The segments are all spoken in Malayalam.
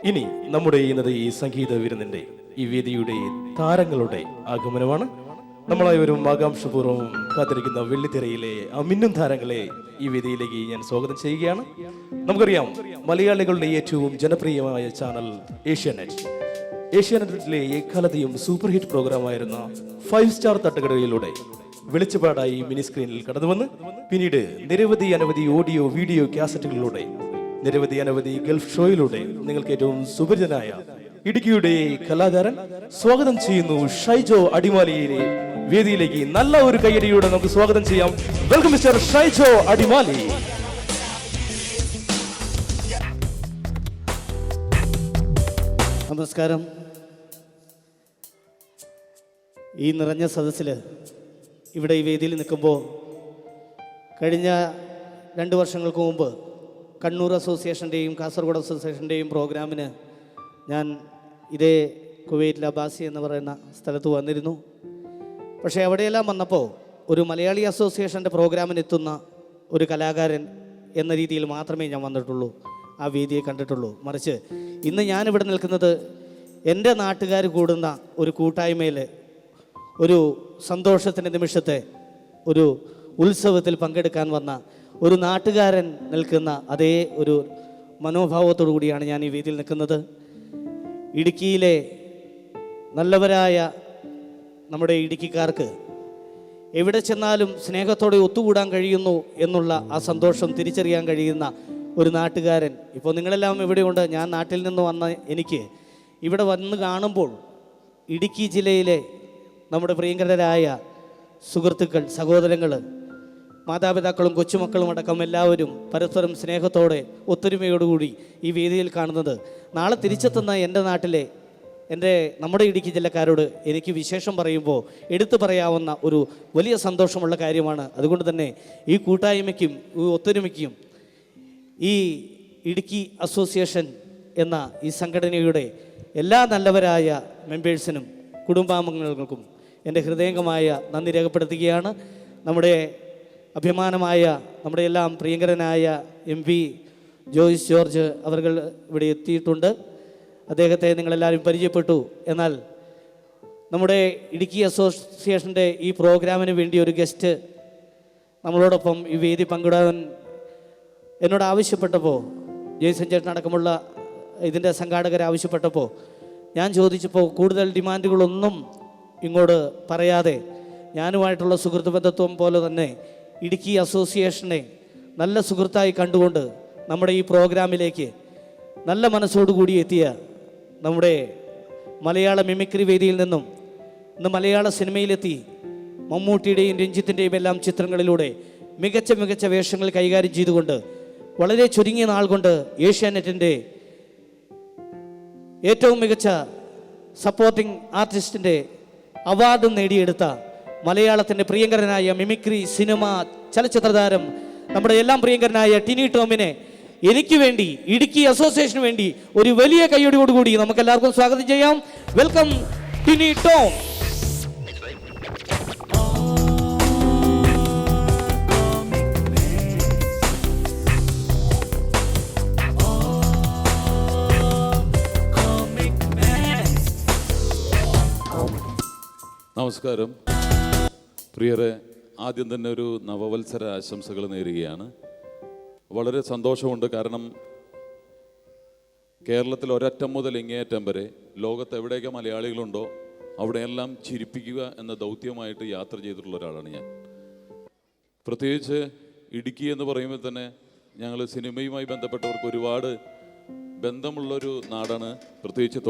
ഇനി നമ്മുടെ ഇന്നത്തെ ഈ സംഗീത വിരുന്നിന്റെ ഈ വേദിയുടെ താരങ്ങളുടെ ആഗമനമാണ്. നമ്മളായി ഒരു ആകാംക്ഷപൂർവ്വം കാത്തിരിക്കുന്ന വെള്ളിത്തിരയിലെ ആ മിന്നും താരങ്ങളെ ഈ വേദിയിലേക്ക് ഞാൻ സ്വാഗതം ചെയ്യുകയാണ്. നമുക്കറിയാം, മലയാളികളുടെ ഏറ്റവും ജനപ്രിയമായ ചാനൽ ഏഷ്യാനെറ്റിലെ എക്കാലത്തെയും സൂപ്പർ ഹിറ്റ് പ്രോഗ്രാമായിരുന്ന 5 സ്റ്റാർ തട്ടുകടയിലൂടെ വെളിച്ചപ്പാടായി മിനി സ്ക്രീനിൽ കടന്നുവന്ന് പിന്നീട് നിരവധി ഓഡിയോ വീഡിയോ കാസറ്റുകളിലൂടെ നിരവധി ഗൾഫ് ഷോയിലൂടെ നിങ്ങൾക്ക് ഏറ്റവും സുപരിചിതനായ ഇടുക്കിയുടെ കലാകാരൻ സ്വാഗതം ചെയ്യുന്നു ഷൈജോ അടിമാലിയെ വേദിയിലേക്ക്. നല്ല ഒരു കയ്യടിയോടെ നമുക്ക് സ്വാഗതം ചെയ്യാം. Welcome mister Shaijo Adimali. നമസ്കാരം. ഈ നിറഞ്ഞ സദസ്സിൽ ഇവിടെ ഈ വേദിയിൽ നിൽക്കുമ്പോൾ കഴിഞ്ഞ 2 വർഷങ്ങൾക്ക് മുമ്പ് കണ്ണൂർ അസോസിയേഷൻ്റെയും കാസർഗോഡ് അസോസിയേഷൻ്റെയും പ്രോഗ്രാമിന് ഞാൻ ഇതേ കുവൈറ്റിലെ അബാസി എന്ന് പറയുന്ന സ്ഥലത്ത് വന്നിരുന്നു. പക്ഷേ അവിടെയെല്ലാം വന്നപ്പോൾ ഒരു മലയാളി അസോസിയേഷൻ്റെ പ്രോഗ്രാമിനെത്തുന്ന ഒരു കലാകാരൻ എന്ന രീതിയിൽ മാത്രമേ ഞാൻ വന്നിട്ടുള്ളൂ, ആ വേദിയെ കണ്ടിട്ടുള്ളൂ. മറിച്ച് ഇന്ന് ഞാനിവിടെ നിൽക്കുന്നത് എൻ്റെ നാട്ടുകാർ കൂടുന്ന ഒരു കൂട്ടായ്മയിൽ ഒരു സന്തോഷത്തിൻ്റെ നിമിഷത്തെ ഒരു ഉത്സവത്തിൽ പങ്കെടുക്കാൻ വന്ന ഒരു നാട്ടുകാരൻ നിൽക്കുന്ന അതേ ഒരു മനോഭാവത്തോടു കൂടിയാണ് ഞാൻ ഈ വേദിയിൽ നിൽക്കുന്നത്. ഇടുക്കിയിലെ നല്ലവരായ നമ്മുടെ ഇടുക്കിക്കാർക്ക് എവിടെ ചെന്നാലും സ്നേഹത്തോടെ ഒത്തുകൂടാൻ കഴിയുന്നു എന്നുള്ള ആ സന്തോഷം തിരിച്ചറിയാൻ കഴിയുന്ന ഒരു നാട്ടുകാരൻ. ഇപ്പോൾ നിങ്ങളെല്ലാം ഇവിടെയുണ്ട്. ഞാൻ നാട്ടിൽ നിന്ന് വന്ന എനിക്ക് ഇവിടെ വന്ന് കാണുമ്പോൾ ഇടുക്കി ജില്ലയിലെ നമ്മുടെ പ്രിയങ്കരരായ സുഹൃത്തുക്കൾ, സഹോദരങ്ങൾ, മാതാപിതാക്കളും കൊച്ചുമക്കളും അടക്കം എല്ലാവരും പരസ്പരം സ്നേഹത്തോടെ ഒത്തൊരുമയോടുകൂടി ഈ വേദിയിൽ കാണുന്നത് നാളെ തിരിച്ചെത്തുന്ന എൻ്റെ നാട്ടിലെ നമ്മുടെ ഇടുക്കി ജില്ലക്കാരോട് എനിക്ക് വിശേഷം പറയുമ്പോൾ എടുത്തു പറയാവുന്ന ഒരു വലിയ സന്തോഷമുള്ള കാര്യമാണ്. അതുകൊണ്ട് തന്നെ ഈ കൂട്ടായ്മയ്ക്കും ഈ ഒത്തൊരുമയ്ക്കും ഈ ഇടുക്കി അസോസിയേഷൻ എന്ന ഈ സംഘടനയുടെ എല്ലാ നല്ലവരായ മെമ്പേഴ്സിനും കുടുംബാംഗങ്ങൾക്കും എൻ്റെ ഹൃദയംഗമായ നന്ദി രേഖപ്പെടുത്തുകയാണ്. നമ്മുടെ അഭിമാനമായ നമ്മുടെ എല്ലാം പ്രിയങ്കരനായ MP ജോയ്സ് ജോർജ് അവർ ഇവിടെ എത്തിയിട്ടുണ്ട്. അദ്ദേഹത്തെ നിങ്ങളെല്ലാവരും പരിചയപ്പെട്ടു. എന്നാൽ നമ്മുടെ ഇടുക്കി അസോസിയേഷൻ്റെ ഈ പ്രോഗ്രാമിന് വേണ്ടി ഒരു ഗസ്റ്റ് നമ്മളോടൊപ്പം ഈ വേദി പങ്കിടാൻ എന്നോട് ആവശ്യപ്പെട്ടപ്പോൾ, ജയ്സൺ ചേട്ടൻ അടക്കമുള്ള ഇതിൻ്റെ സംഘാടകർ ആവശ്യപ്പെട്ടപ്പോൾ ഞാൻ ചോദിച്ചപ്പോൾ കൂടുതൽ ഡിമാൻഡുകളൊന്നും ഇങ്ങോട്ട് പറയാതെ ഞാനുമായിട്ടുള്ള സുഹൃത്ത് ബന്ധത്വം പോലെ തന്നെ ഇടുക്കി അസോസിയേഷനെ നല്ല സുഹൃത്തായി കണ്ടുകൊണ്ട് നമ്മുടെ ഈ പ്രോഗ്രാമിലേക്ക് നല്ല മനസ്സോടുകൂടി എത്തിയ നമ്മുടെ മലയാള മിമിക്രി വേദിയിൽ നിന്നും ഇന്ന് മലയാള സിനിമയിലെത്തി മമ്മൂട്ടിയുടെയും രഞ്ജിത്തിൻ്റെയും എല്ലാം ചിത്രങ്ങളിലൂടെ മികച്ച വേഷങ്ങൾ കൈകാര്യം ചെയ്തുകൊണ്ട് വളരെ ചുരുങ്ങിയ നാൾ കൊണ്ട് ഏഷ്യാനെറ്റിൻ്റെ ഏറ്റവും മികച്ച സപ്പോർട്ടിംഗ് ആർട്ടിസ്റ്റിൻ്റെ അവാർഡും നേടിയെടുത്ത മലയാളത്തിൻ്റെ പ്രിയങ്കരനായ മിമിക്രി സിനിമ ചലച്ചിത്ര താരം നമ്മുടെ എല്ലാം പ്രിയങ്കരനായ ടിനി ടോമിനെ എനിക്ക് വേണ്ടി ഇടുക്കി അസോസിയേഷന് വേണ്ടി ഒരു വലിയ കയ്യടിയോടുകൂടി നമുക്ക് എല്ലാവർക്കും സ്വാഗതം ചെയ്യാം. വെൽക്കം ടിനി ടോം. നമസ്കാരം പ്രിയരെ, ആദ്യം തന്നെ ഒരു നവവത്സര ആശംസകൾ നേരുകയാണ്. വളരെ സന്തോഷമുണ്ട്. കാരണം കേരളത്തിൽ ഒരറ്റം മുതൽ ഇങ്ങേയറ്റം വരെ ലോകത്ത് എവിടെയൊക്കെ മലയാളികളുണ്ടോ അവിടെയെല്ലാം ചിരിപ്പിക്കുക എന്ന ദൗത്യമായിട്ട് യാത്ര ചെയ്തിട്ടുള്ള ഒരാളാണ് ഞാൻ. പ്രത്യേകിച്ച് ഇടുക്കി എന്ന് പറയുമ്പോൾ തന്നെ ഞങ്ങൾ സിനിമയുമായി ബന്ധപ്പെട്ടവർക്ക് ഒരുപാട് ബന്ധമുള്ളൊരു നാടാണ്. പ്രത്യേകിച്ച്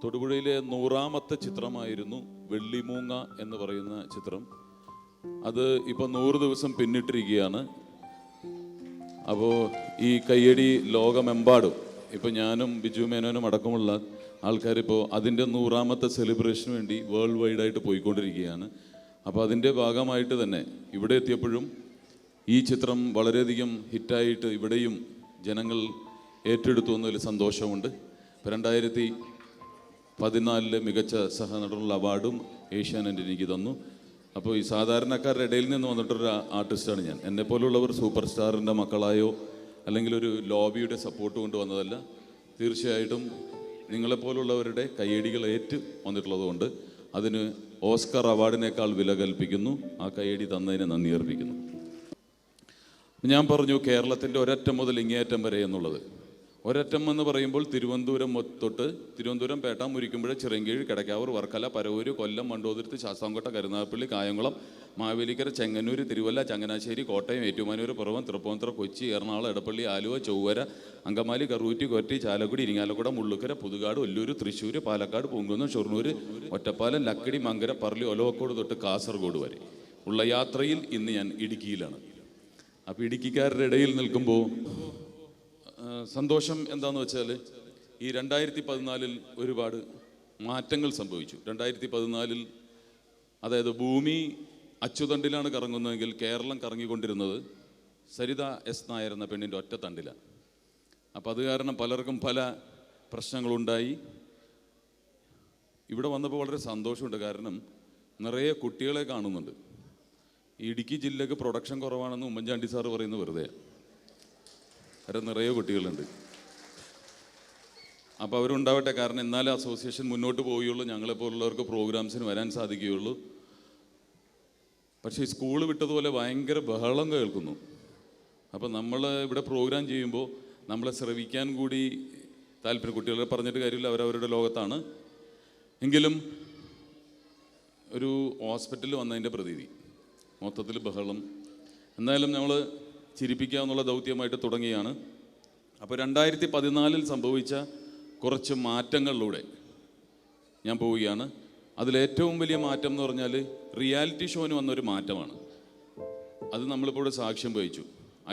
തൊടുപുഴയിലെ 100ാമത്തെ ചിത്രമായിരുന്നു വെള്ളിമൂങ്ങ എന്ന് പറയുന്ന ചിത്രം. അത് ഇപ്പോൾ 100 ദിവസം പിന്നിട്ടിരിക്കുകയാണ്. അപ്പോൾ ഈ കയ്യടി ലോകമെമ്പാടും ഇപ്പോൾ ഞാനും ബിജു മേനോനും അടക്കമുള്ള ആൾക്കാരിപ്പോൾ അതിൻ്റെ 100ാമത്തെ സെലിബ്രേഷന് വേണ്ടി വേൾഡ് വൈഡായിട്ട് പോയിക്കൊണ്ടിരിക്കുകയാണ്. അപ്പോൾ അതിൻ്റെ ഭാഗമായിട്ട് തന്നെ ഇവിടെ എത്തിയപ്പോഴും ഈ ചിത്രം വളരെയധികം ഹിറ്റായിട്ട് ഇവിടെയും ജനങ്ങൾ ഏറ്റെടുത്തു എന്നതിൽ സന്തോഷമുണ്ട്. ഇപ്പോൾ 2014 മികച്ച സഹനടനുള്ള അവാർഡും ഏഷ്യാനെറ്റ് എനിക്ക് തന്നു. അപ്പോൾ ഈ സാധാരണക്കാരുടെ ഇടയിൽ നിന്ന് വന്നിട്ടൊരു ആർട്ടിസ്റ്റാണ് ഞാൻ. എന്നെപ്പോലുള്ളവർ സൂപ്പർ സ്റ്റാറിൻ്റെ മക്കളായോ അല്ലെങ്കിൽ ഒരു ലോബിയുടെ സപ്പോർട്ട് കൊണ്ട് വന്നതല്ല. തീർച്ചയായിട്ടും നിങ്ങളെപ്പോലുള്ളവരുടെ കയ്യടികൾ വന്നിട്ടുള്ളത് കൊണ്ട് അതിന് ഓസ്കർ അവാർഡിനേക്കാൾ വില കൽപ്പിക്കുന്നു. ആ കയ്യടി തന്നതിന് നന്ദി അർപ്പിക്കുന്നു. ഞാൻ പറഞ്ഞു കേരളത്തിൻ്റെ ഒരറ്റം മുതൽ ഇങ്ങേയറ്റം വരെ എന്നുള്ളത്. ഒരറ്റം എന്ന് പറയുമ്പോൾ തിരുവനന്തപുരം തൊട്ട് തിരുവനന്തപുരം, പേട്ട, മുരിക്കുമ്പുഴ, ചിറങ്കീഴ്, കിടക്കാവൂർ, വർക്കല, പരവൂര്, കൊല്ലം, മണ്ടോതിരുത്ത്, ശാസ്താംകോട്ട, കരുനാഗപ്പള്ളി, കായംകുളം, മാവേലിക്കര, ചെങ്ങന്നൂർ, തിരുവല്ല, ചങ്ങനാശ്ശേരി, കോട്ടയം, ഏറ്റുമാനൂർ, പിറവം, തൃപ്പൂണിത്തുറ, കൊച്ചി, എറണാകുളം, എടപ്പള്ളി, ആലുവ, ചൊവ്വര, അങ്കമാലി, കറൂറ്റി, കൊറ്റി, ചാലക്കുടി, ഇരിങ്ങാലക്കുട, മുള്ളുക്കര, പുതുകാട്, ഒല്ലൂർ, തൃശ്ശൂർ, പാലക്കാട്, പൂങ്കുന്നം, ഷൊർണൂർ, ഒറ്റപ്പാലം, ലക്കിടി, മങ്കര, പറളി, ഒലവക്കോട് തൊട്ട് കാസർഗോഡ് വരെ ഉള്ള യാത്രയിൽ ഇന്ന് ഞാൻ ഇടുക്കിയിലാണ്. അപ്പോൾ ഇടുക്കിക്കാരുടെ ഇടയിൽ നിൽക്കുമ്പോൾ സന്തോഷം എന്താണെന്ന് വെച്ചാൽ ഈ 2014 ഒരുപാട് മാറ്റങ്ങൾ സംഭവിച്ചു. 2014 അതായത് ഭൂമി അച്ചുതണ്ടിലാണ് കറങ്ങുന്നതെങ്കിൽ കേരളം കറങ്ങിക്കൊണ്ടിരുന്നത് സരിത എസ് നായർ എന്ന പെണ്ണിൻ്റെ ഒറ്റ തണ്ടിലാണ്. അപ്പോൾ അത് കാരണം പലർക്കും പല പ്രശ്നങ്ങളുണ്ടായി. ഇവിടെ വന്നപ്പോൾ വളരെ സന്തോഷമുണ്ട്. കാരണം നിറയെ കുട്ടികളെ കാണുന്നുണ്ട്. ഇടുക്കി ജില്ലക്ക് പ്രൊഡക്ഷൻ കുറവാണെന്ന് ഉമ്മൻചാണ്ടി സാറ് പറയുന്നത് വെറുതെ. കാരണം നിറയെ കുട്ടികളുണ്ട്. അപ്പോൾ അവരുണ്ടാവട്ടെ. കാരണം എന്നാലേ അസോസിയേഷൻ മുന്നോട്ട് പോവുകയുള്ളൂ, ഞങ്ങളെപ്പോലുള്ളവർക്ക് പ്രോഗ്രാംസിന് വരാൻ സാധിക്കുകയുള്ളൂ. പക്ഷേ ഈ സ്കൂൾ വിട്ടതുപോലെ ഭയങ്കര ബഹളം കേൾക്കുന്നു. അപ്പോൾ നമ്മൾ ഇവിടെ പ്രോഗ്രാം ചെയ്യുമ്പോൾ നമ്മളെ ശ്രവിക്കാൻ കൂടി താല്പര്യം. കുട്ടികളെ പറഞ്ഞിട്ട് കാര്യമില്ല, അവരവരുടെ ലോകത്താണ്. എങ്കിലും ഒരു ഹോസ്പിറ്റലിൽ വന്നതിൻ്റെ പ്രതീതി, മൊത്തത്തിൽ ബഹളം. എന്തായാലും നമ്മൾ ചിരിപ്പിക്കാമെന്നുള്ള ദൗത്യമായിട്ട് തുടങ്ങിയാണ്. അപ്പോൾ 2014 സംഭവിച്ച കുറച്ച് മാറ്റങ്ങളിലൂടെ ഞാൻ പോവുകയാണ്. അതിലേറ്റവും വലിയ മാറ്റം എന്ന് പറഞ്ഞാൽ റിയാലിറ്റി ഷോന് വന്നൊരു മാറ്റമാണ്. അത് നമ്മളിപ്പോൾ ഇവിടെ സാക്ഷ്യം വഹിച്ചു.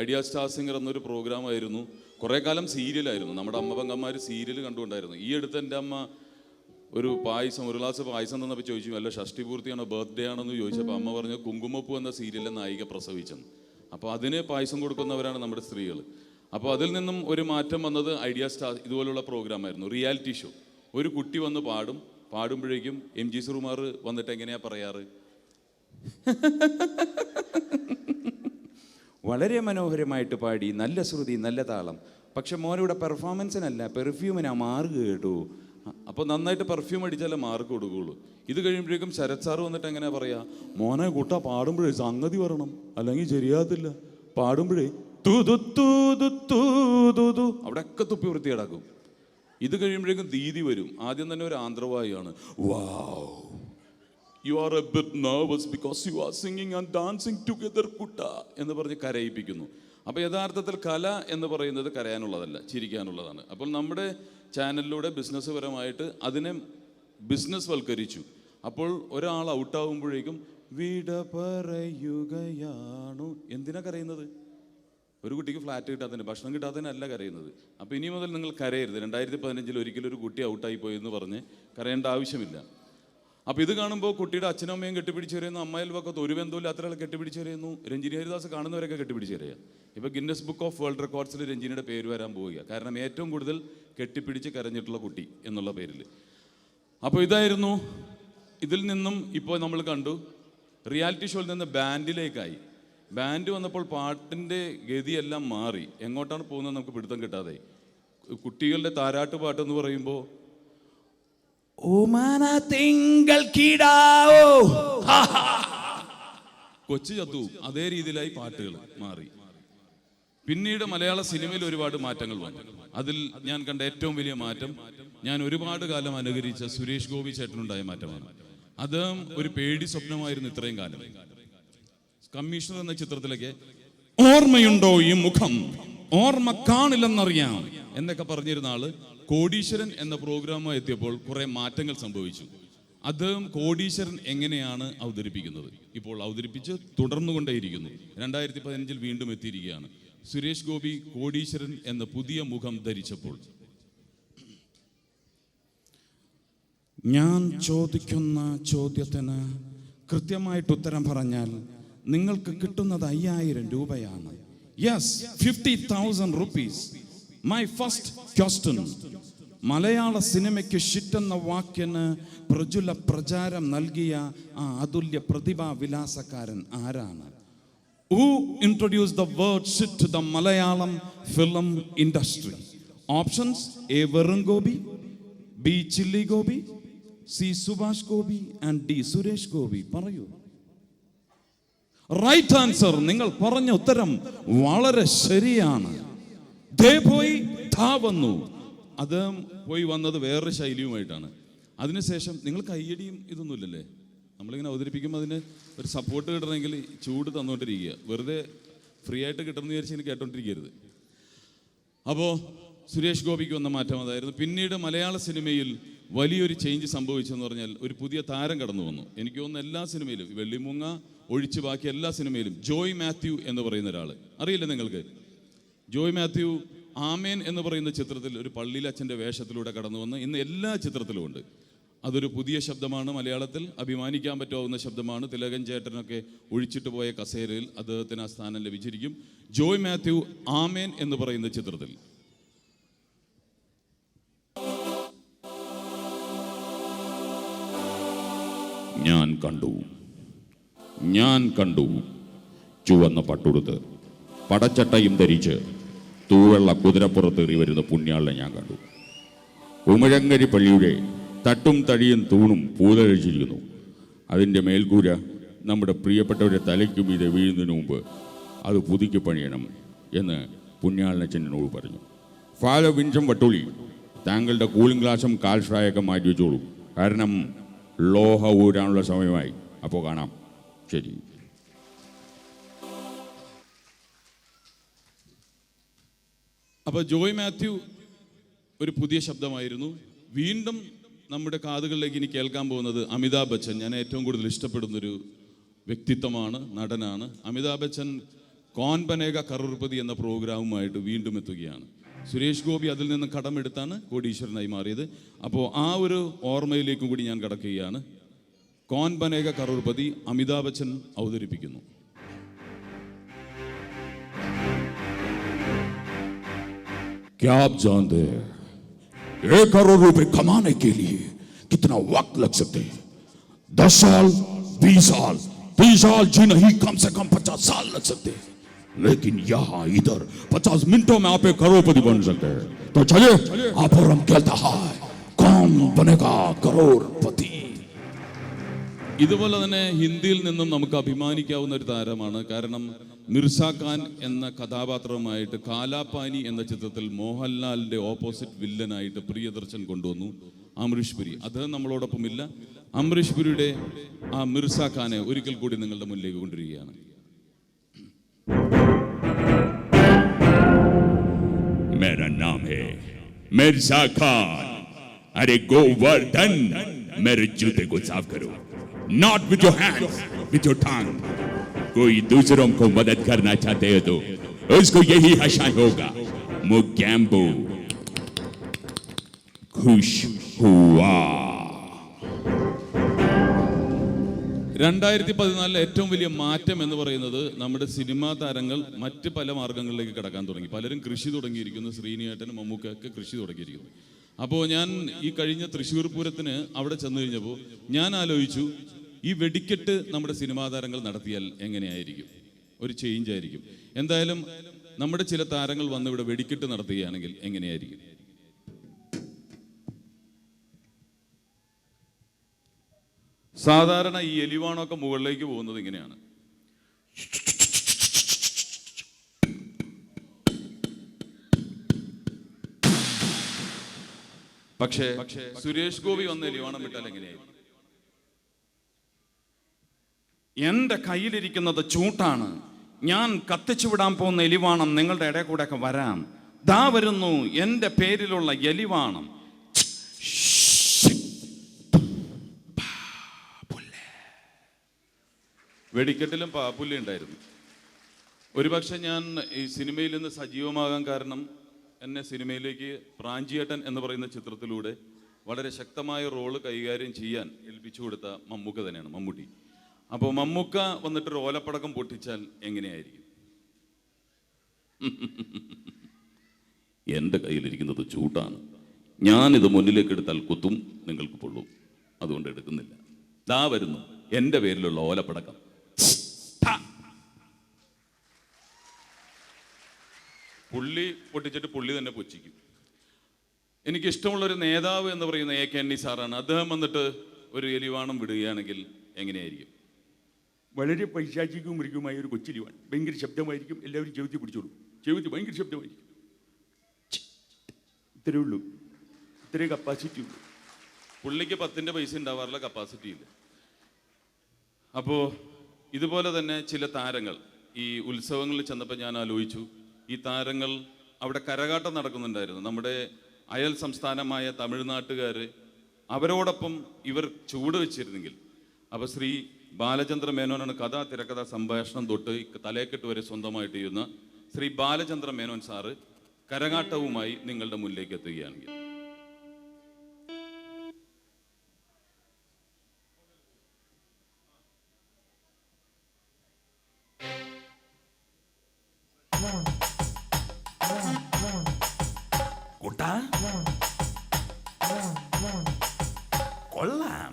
ഐഡിയ സ്റ്റാർ സിംഗർ എന്നൊരു പ്രോഗ്രാമായിരുന്നു. കുറേ കാലം സീരിയലായിരുന്നു. നമ്മുടെ അമ്മ പെങ്ങന്മാർ സീരിയൽ കണ്ടുകൊണ്ടായിരുന്നു. ഈ അടുത്ത് എൻ്റെ അമ്മ ഒരു ഗ്ലാസ് പായസം തന്നപ്പോൾ ചോദിച്ചു, അല്ല ഷഷ്ടിപൂർത്തിയാണോ ബർത്ത്ഡേ ആണെന്ന് ചോദിച്ചപ്പോൾ അമ്മ പറഞ്ഞു കുങ്കുമപ്പൂ എന്ന സീരിയലിലെ നായിക പ്രസവിച്ചെന്ന്. അപ്പോൾ അതിന് പായസം കൊടുക്കുന്നവരാണ് നമ്മുടെ സ്ത്രീകൾ. അപ്പോൾ അതിൽ നിന്നും ഒരു മാറ്റം വന്നത് ഐഡിയ സ്റ്റാർ ഇതുപോലുള്ള പ്രോഗ്രാമായിരുന്നു. Reality show. ഒരു കുട്ടി വന്ന് പാടുമ്പോഴേക്കും MG ശ്രീകുമാർ വന്നിട്ട് എങ്ങനെയാ പറയാറ്? വളരെ മനോഹരമായിട്ട് പാടി, നല്ല ശ്രുതി, നല്ല താളം. പക്ഷെ മോനയുടെ പെർഫോമൻസിനല്ല, പെർഫ്യൂമിനാ മാർക്ക് കേട്ടു. അപ്പോൾ നന്നായിട്ട് പെർഫ്യൂം അടിച്ചാലേ മാർക്ക് കൊടുക്കുകയുള്ളൂ. ഇത് കഴിയുമ്പോഴേക്കും ശരത് സാറ് വന്നിട്ട് എങ്ങനെയാ പറയാ, മോനെ കൂട്ട പാടുമ്പോഴേ സംഗതി പറയണം, അല്ലെങ്കിൽ ശരിയാകത്തില്ല. പാടുമ്പോഴേ അവിടെയൊക്കെ തുപ്പി വൃത്തിയേടാക്കും. ഇത് കഴിയുമ്പോഴേക്കും ദീദി വരും. ആദ്യം തന്നെ ഒരു ആന്ധ്രവായിയാണ്. Wow, you are a bit nervous because you are singing and dancing together കുട്ട എന്ന് പറഞ്ഞ് കരയിപ്പിക്കുന്നു. അപ്പോൾ യഥാർത്ഥത്തിൽ കല എന്ന് പറയുന്നത് കരയാനുള്ളതല്ല, ചിരിക്കാനുള്ളതാണ്. അപ്പോൾ നമ്മുടെ ചാനലിലൂടെ ബിസിനസ് പരമായിട്ട് അതിനെ ബിസിനസ് വൽക്കരിച്ചു. അപ്പോൾ ഒരാൾ ഔട്ടാവുമ്പോഴേക്കും വിട പറയുകയാണോ, എന്തിനാ കരയുന്നത്? ഒരു കുട്ടിക്ക് ഫ്ലാറ്റ് കിട്ടാത്തതിന്, ഭക്ഷണം കിട്ടാത്തതിനല്ല കരയുന്നത്. അപ്പോൾ ഇനി മുതൽ നിങ്ങൾ കരയരുത്. 2015 ഒരിക്കലും ഒരു കുട്ടി ഔട്ടായി പോയി എന്ന് പറഞ്ഞ് കരയേണ്ട ആവശ്യമില്ല. അപ്പോൾ ഇത് കാണുമ്പോൾ കുട്ടിയുടെ അച്ഛനും അമ്മയും കെട്ടിപ്പിടിച്ച് കരയുന്നു, അമ്മയൽവക്കത്ത് ഒരു ബന്ധമില്ല അത്ര ആൾ കെട്ടിപ്പിടിച്ച് കരയുന്നു. രഞ്ജിനി ഹരിദാസ് കാണുന്നവരൊക്കെ കെട്ടിപ്പിടിച്ച് കരയുക. ഇപ്പോൾ ഗിന്നസ് ബുക്ക് ഓഫ് വേൾഡ് റെക്കോർഡ്സിൽ രഞ്ജിനിയുടെ പേര് വരാൻ പോവുക. കാരണം ഏറ്റവും കൂടുതൽ കെട്ടിപ്പിടിച്ച് കരഞ്ഞിട്ടുള്ള കുട്ടി എന്നുള്ള പേരിൽ. അപ്പോൾ ഇതായിരുന്നു. ഇതിൽ നിന്നും ഇപ്പോൾ നമ്മൾ കണ്ടു റിയാലിറ്റി ഷോയിൽ നിന്ന് ബാൻഡിലേക്കായി. ബാൻഡ് വന്നപ്പോൾ പാട്ടിൻ്റെ ഗതിയെല്ലാം മാറി. എങ്ങോട്ടാണ് പോകുന്നത് നമുക്ക് പിടുത്തം കിട്ടാതെ. കുട്ടികളുടെ താരാട്ട് പാട്ട് എന്ന് പറയുമ്പോൾ കൊച്ചു ചത്തു, അതേ രീതിയിലായി പാട്ടുകൾ മാറി. പിന്നീട് മലയാള സിനിമയിൽ ഒരുപാട് മാറ്റങ്ങൾ വന്നു. അതിൽ ഞാൻ കണ്ട ഏറ്റവും വലിയ മാറ്റം, ഞാൻ ഒരുപാട് കാലം അനുകരിച്ച സുരേഷ് ഗോപി ചേട്ടനുണ്ടായ മാറ്റമാണ്. അത് ഒരു പേടി സ്വപ്നമായിരുന്നു ഇത്രയും കാലം. കമ്മീഷണർ എന്ന ചിത്രത്തിലേക്ക് ഓർമ്മയുണ്ടോ ഈ മുഖം, ഓർമ്മ കാണില്ലെന്നറിയാം എന്നൊക്കെ പറഞ്ഞിരുന്ന ആള് കോടീശ്വരൻ എന്ന പ്രോഗ്രാമായി എത്തിയപ്പോൾ കുറെ മാറ്റങ്ങൾ സംഭവിച്ചു. അത് കോടീശ്വരൻ എങ്ങനെയാണ് അവതരിപ്പിക്കുന്നത്, ഇപ്പോൾ അവതരിപ്പിച്ച് തുടർന്നുകൊണ്ടേയിരിക്കുന്നു. 2015 വീണ്ടും എത്തിയിരിക്കുകയാണ്. സുരേഷ് ഗോപി കോടീശ്വരൻ എന്ന പുതിയ മുഖം ധരിച്ചപ്പോൾ ഞാൻ ചോദിക്കുന്ന ചോദ്യത്തിന് കൃത്യമായിട്ട് ഉത്തരം പറഞ്ഞാൽ നിങ്ങൾക്ക് കിട്ടുന്നത് 5000 രൂപയാണ്. Yes, 50,000 rupees. My first question. മലയാള സിനിമയ്ക്ക് ഷിറ്റ് എന്ന വാക്കിന് പ്രചുല പ്രചാരം നൽകിയ ആ അതുല്യ പ്രതിഭാ വിലാസക്കാരൻ ആരാണ്? Who introduced the word shit to the Malayalam film industry? Options: A വെറും Gopi, B chilli Gopi, C Subhash Gopi and D Suresh Gopi. പറയൂ. Right answer. നിങ്ങൾ പറഞ്ഞ ഉത്തരം വളരെ ശരിയാണ്. ദേ പോയി ധാ വന്നു. അത് പോയി വന്നത് വേറൊരു ശൈലിയുമായിട്ടാണ്. അതിനുശേഷം നിങ്ങൾ കയ്യടിയും ഇതൊന്നുമില്ലല്ലേ? നമ്മളിങ്ങനെ അവതരിപ്പിക്കുമ്പോൾ അതിന് ഒരു സപ്പോർട്ട് കിട്ടണമെങ്കിൽ ചൂട് തന്നുകൊണ്ടിരിക്കുക. വെറുതെ ഫ്രീ ആയിട്ട് കിട്ടുമെന്ന് വിചാരിച്ച് ഇങ്ങനെ കേട്ടോണ്ടിരിക്കരുത്. അപ്പോൾ സുരേഷ് ഗോപിക്ക് വന്ന മാറ്റം അതായിരുന്നു. പിന്നീട് മലയാള സിനിമയിൽ വലിയൊരു ചേഞ്ച് സംഭവിച്ചെന്ന് പറഞ്ഞാൽ ഒരു പുതിയ താരം കടന്നു വന്നു. എനിക്ക് തോന്നുന്നു എല്ലാ സിനിമയിലും, വെള്ളിമുങ്ങ ഒഴിച്ച് ബാക്കി എല്ലാ സിനിമയിലും ജോയ് മാത്യു എന്ന് പറയുന്ന ഒരാൾ, അറിയില്ല നിങ്ങൾക്ക്? ജോയ് മാത്യു ആമേൻ എന്ന് പറയുന്ന ചിത്രത്തിൽ ഒരു പള്ളിയിലെ അച്ഛൻ്റെ വേഷത്തിലൂടെ കടന്നു വന്ന് ഇന്ന് എല്ലാ ചിത്രത്തിലും ഉണ്ട്. അതൊരു പുതിയ ശബ്ദമാണ്. മലയാളത്തിൽ അഭിമാനിക്കാൻ പറ്റാവുന്ന ശബ്ദമാണ്. തിലകൻ ചേട്ടനൊക്കെ ഒഴിച്ചിട്ട് പോയ കസേരയിൽ അദ്ദേഹത്തിന് ആ സ്ഥാനം ലഭിച്ചിരിക്കും. ജോയ് മാത്യു ആമേൻ എന്ന് പറയുന്ന ചിത്രത്തിൽ. ഞാൻ കണ്ടു ചുവന്ന പട്ടുടുത്ത് പടച്ചട്ടയും ധരിച്ച് തൂവെള്ള കുതിരപ്പുറത്തേറി വരുന്ന പുണ്യാളിനെ ഞാൻ കണ്ടു. ഉമഴങ്കരി പള്ളിയുടെ തട്ടും തടിയും തൂണും പൂതഴിച്ചിരിക്കുന്നു. അതിൻ്റെ മേൽക്കൂര നമ്മുടെ പ്രിയപ്പെട്ടവരുടെ തലയ്ക്കും ഇത് വീഴുന്നതിന് മുമ്പ് അത് പുതുക്കി പണിയണം എന്ന് പുണ്യാളനച്ഛനോട് പറഞ്ഞു. ഫാലോ വിൻസം വട്ടൂളി, താങ്കളുടെ കൂളിംഗ് ഗ്ലാസും കാൽഷ്രായൊക്കെ മാറ്റി വെച്ചോളൂ. കാരണം ലോഹ ഊരാനുള്ള സമയമായി. അപ്പോൾ കാണാം. ശരി. അപ്പോൾ ജോയ് മാത്യു ഒരു പുതിയ ശബ്ദമായിരുന്നു. വീണ്ടും നമ്മുടെ കാതുകളിലേക്ക് ഇനി കേൾക്കാൻ പോകുന്നത് അമിതാഭ് ബച്ചൻ. ഞാൻ ഏറ്റവും കൂടുതൽ ഇഷ്ടപ്പെടുന്നൊരു വ്യക്തിത്വമാണ്, നടനാണ്. അമിതാഭ് ബച്ചൻ കോൻ ബനേഗ കറോർപതി എന്ന പ്രോഗ്രാമുമായിട്ട് വീണ്ടും എത്തുകയാണ്. സുരേഷ് ഗോപി അതിൽ നിന്ന് കടമെടുത്താണ് കോടീശ്വരനായി മാറിയത്. അപ്പോൾ ആ ഒരു ഓർമ്മയിലേക്കും കൂടി ഞാൻ കടക്കുകയാണ്. കോൻ ബനേഗ കറോർപതി അമിതാഭ് ബച്ചൻ അവതരിപ്പിക്കുന്നു. क्या आप जानते हैं 1 करोड़ रुपए कमाने के लिए कितना वक्त लग सकते हैं? 10 साल, 20 साल, 30 साल जी नहीं, कम से कम 50 साल लग सकते हैं. लेकिन यहाँ इधर 50 मिनटों में आप 1 करोड़पति बन सकते हैं. तो चलिए आप और हम खेलता है कौन बनेगा करोड़पति. ഇതുപോലെ തന്നെ ഹിന്ദിയിൽ നിന്നും നമുക്ക് അഭിമാനിക്കാവുന്ന ഒരു താരമാണ്. കാരണം മിർസ ഖാൻ എന്ന കഥാപാത്രവുമായിട്ട് കാലാപാനി എന്ന ചിത്രത്തിൽ മോഹൻലാലിൻ്റെ ഓപ്പോസിറ്റ് വില്ലനായിട്ട് പ്രിയദർശൻ കൊണ്ടുവന്നു അമരീഷ് പുരി. അദ്ദേഹം നമ്മളോടൊപ്പമില്ല. അമരീഷ് പുരിയുടെ ആ മിർസ ഖാനെ ഒരിക്കൽ കൂടി നിങ്ങളുടെ മുന്നിലേക്ക് കൊണ്ടുവരികയാണ്. मेरा नाम है मिर्जा खान. अरे गोवर्धन, मेरे जूते को साफ करो. Not with your hands, with your tongue. कोई दूसरों को मदद करना चाहते हो तो उसको यही हशान होगा. मुगैम्बो खुश हुआ. 2014 ഏറ്റവും വലിയ മാറ്റം എന്ന് പറയുന്നത് നമ്മുടെ സിനിമാ താരങ്ങൾ മറ്റ് പല മാർഗങ്ങളിലേക്ക് കടക്കാൻ തുടങ്ങി. പലരും കൃഷി തുടങ്ങിയിരിക്കുന്നു. ശ്രീനിയേട്ടനും മമ്മൂക്കൊക്കെ കൃഷി തുടങ്ങിയിരിക്കുന്നു. അപ്പോൾ ഞാൻ ഈ കഴിഞ്ഞ തൃശ്ശൂർ പൂരത്തിന് അവിടെ ചെന്ന് കഴിഞ്ഞപ്പോൾ ഞാൻ ആലോചിച്ചു, ഈ വെടിക്കെട്ട് നമ്മുടെ സിനിമാ താരങ്ങൾ നടത്തിയാൽ എങ്ങനെയായിരിക്കും? ഒരു ചേഞ്ച് ആയിരിക്കും. എന്തായാലും നമ്മുടെ ചില താരങ്ങൾ വന്ന് ഇവിടെ വെടിക്കെട്ട് നടത്തുകയാണെങ്കിൽ എങ്ങനെയായിരിക്കും? സാധാരണ ഈ എലിവാണൊക്കെ മുകളിലേക്ക് പോകുന്നത് ഇങ്ങനെയാണ്. പക്ഷേ സുരേഷ് ഗോപി വന്ന് എലിവാണം വിട്ടാൽ എങ്ങനെയായിരിക്കും? എൻ്റെ കയ്യിലിരിക്കുന്നത് ചൂട്ടാണ്. ഞാൻ കത്തിച്ചു വിടാൻ പോകുന്ന എലിവാണം നിങ്ങളുടെ ഇടയിൽ കൂടെ ഒക്കെ വരാം. ദാ വരുന്നു എൻ്റെ പേരിലുള്ള എലിവാണം. വെടിക്കെട്ടിലും പാപ്പുല്ലി ഉണ്ടായിരുന്നു. ഒരുപക്ഷെ ഞാൻ ഈ സിനിമയിൽ നിന്ന് സജീവമാകാൻ കാരണം എന്നെ സിനിമയിലേക്ക് പ്രാഞ്ചിയേട്ടൻ എന്ന് പറയുന്ന ചിത്രത്തിലൂടെ വളരെ ശക്തമായ റോള് കൈകാര്യം ചെയ്യാൻ ഏൽപ്പിച്ചു കൊടുത്ത മമ്മൂക്ക തന്നെയാണ്, മമ്മൂട്ടി. അപ്പോൾ മമ്മൂക്ക വന്നിട്ടൊരു ഓലപ്പടക്കം പൊട്ടിച്ചാൽ എങ്ങനെയായിരിക്കും? എൻ്റെ കയ്യിലിരിക്കുന്നത് ചൂട്ടാണ്. ഞാനിത് മുന്നിലേക്ക് എടുത്താൽ കുത്തും, നിങ്ങൾക്ക് പൊള്ളും. അതുകൊണ്ട് എടുക്കുന്നില്ല. ദാ വരുന്നു എൻ്റെ പേരിലുള്ള ഓലപ്പടക്കം. പുള്ളി പൊട്ടിച്ചിട്ട് പുള്ളി തന്നെ പൊച്ചിക്കും. എനിക്കിഷ്ടമുള്ളൊരു നേതാവ് എന്ന് പറയുന്ന എ കെ ആന്റണി സാറാണ്. അദ്ദേഹം വന്നിട്ട് ഒരു എലിവാണം വിടുകയാണെങ്കിൽ എങ്ങനെയായിരിക്കും? വളരെ പൈശാചികവും മൃഗവുമായ ഒരു കൊച്ചിലിവാൻ. ഭയങ്കര ശബ്ദമായിരിക്കും, എല്ലാവരും ചെവിത്തി പിടിച്ചോളൂ. ചെവിത്തി ഭയങ്കര ശബ്ദമായിരിക്കും. ഇത്രയേ ഉള്ളൂ, ഇത്രയേ കപ്പാസിറ്റി ഉള്ളൂ. പുള്ളിക്ക് 10 പൈസ ഉണ്ടാവാറുള്ള കപ്പാസിറ്റി ഇല്ല. അപ്പോൾ ഇതുപോലെ തന്നെ ചില താരങ്ങൾ ഈ ഉത്സവങ്ങളിൽ ചെന്നപ്പോൾ ഞാൻ ആലോചിച്ചു, ഈ താരങ്ങൾ അവിടെ കരകാട്ടം നടക്കുന്നുണ്ടായിരുന്നു. നമ്മുടെ അയൽ സംസ്ഥാനമായ തമിഴ്നാട്ടുകാർ അവരോടൊപ്പം ഇവർ ചൂട് വെച്ചിരുന്നെങ്കിൽ. അപ്പോൾ ശ്രീ ബാലചന്ദ്ര മേനോനാണ് കഥ, തിരക്കഥ, സംഭാഷണം തൊട്ട് തലയെക്കെട്ട് വരെ സ്വന്തമായിട്ട് ചെയ്യുന്ന ശ്രീ ബാലചന്ദ്ര മേനോൻ സാറ് കരകാട്ടവുമായി നിങ്ങളുടെ മുന്നിലേക്ക് എത്തുകയാണെങ്കിൽ കുട്ടാ കൊള്ളാം,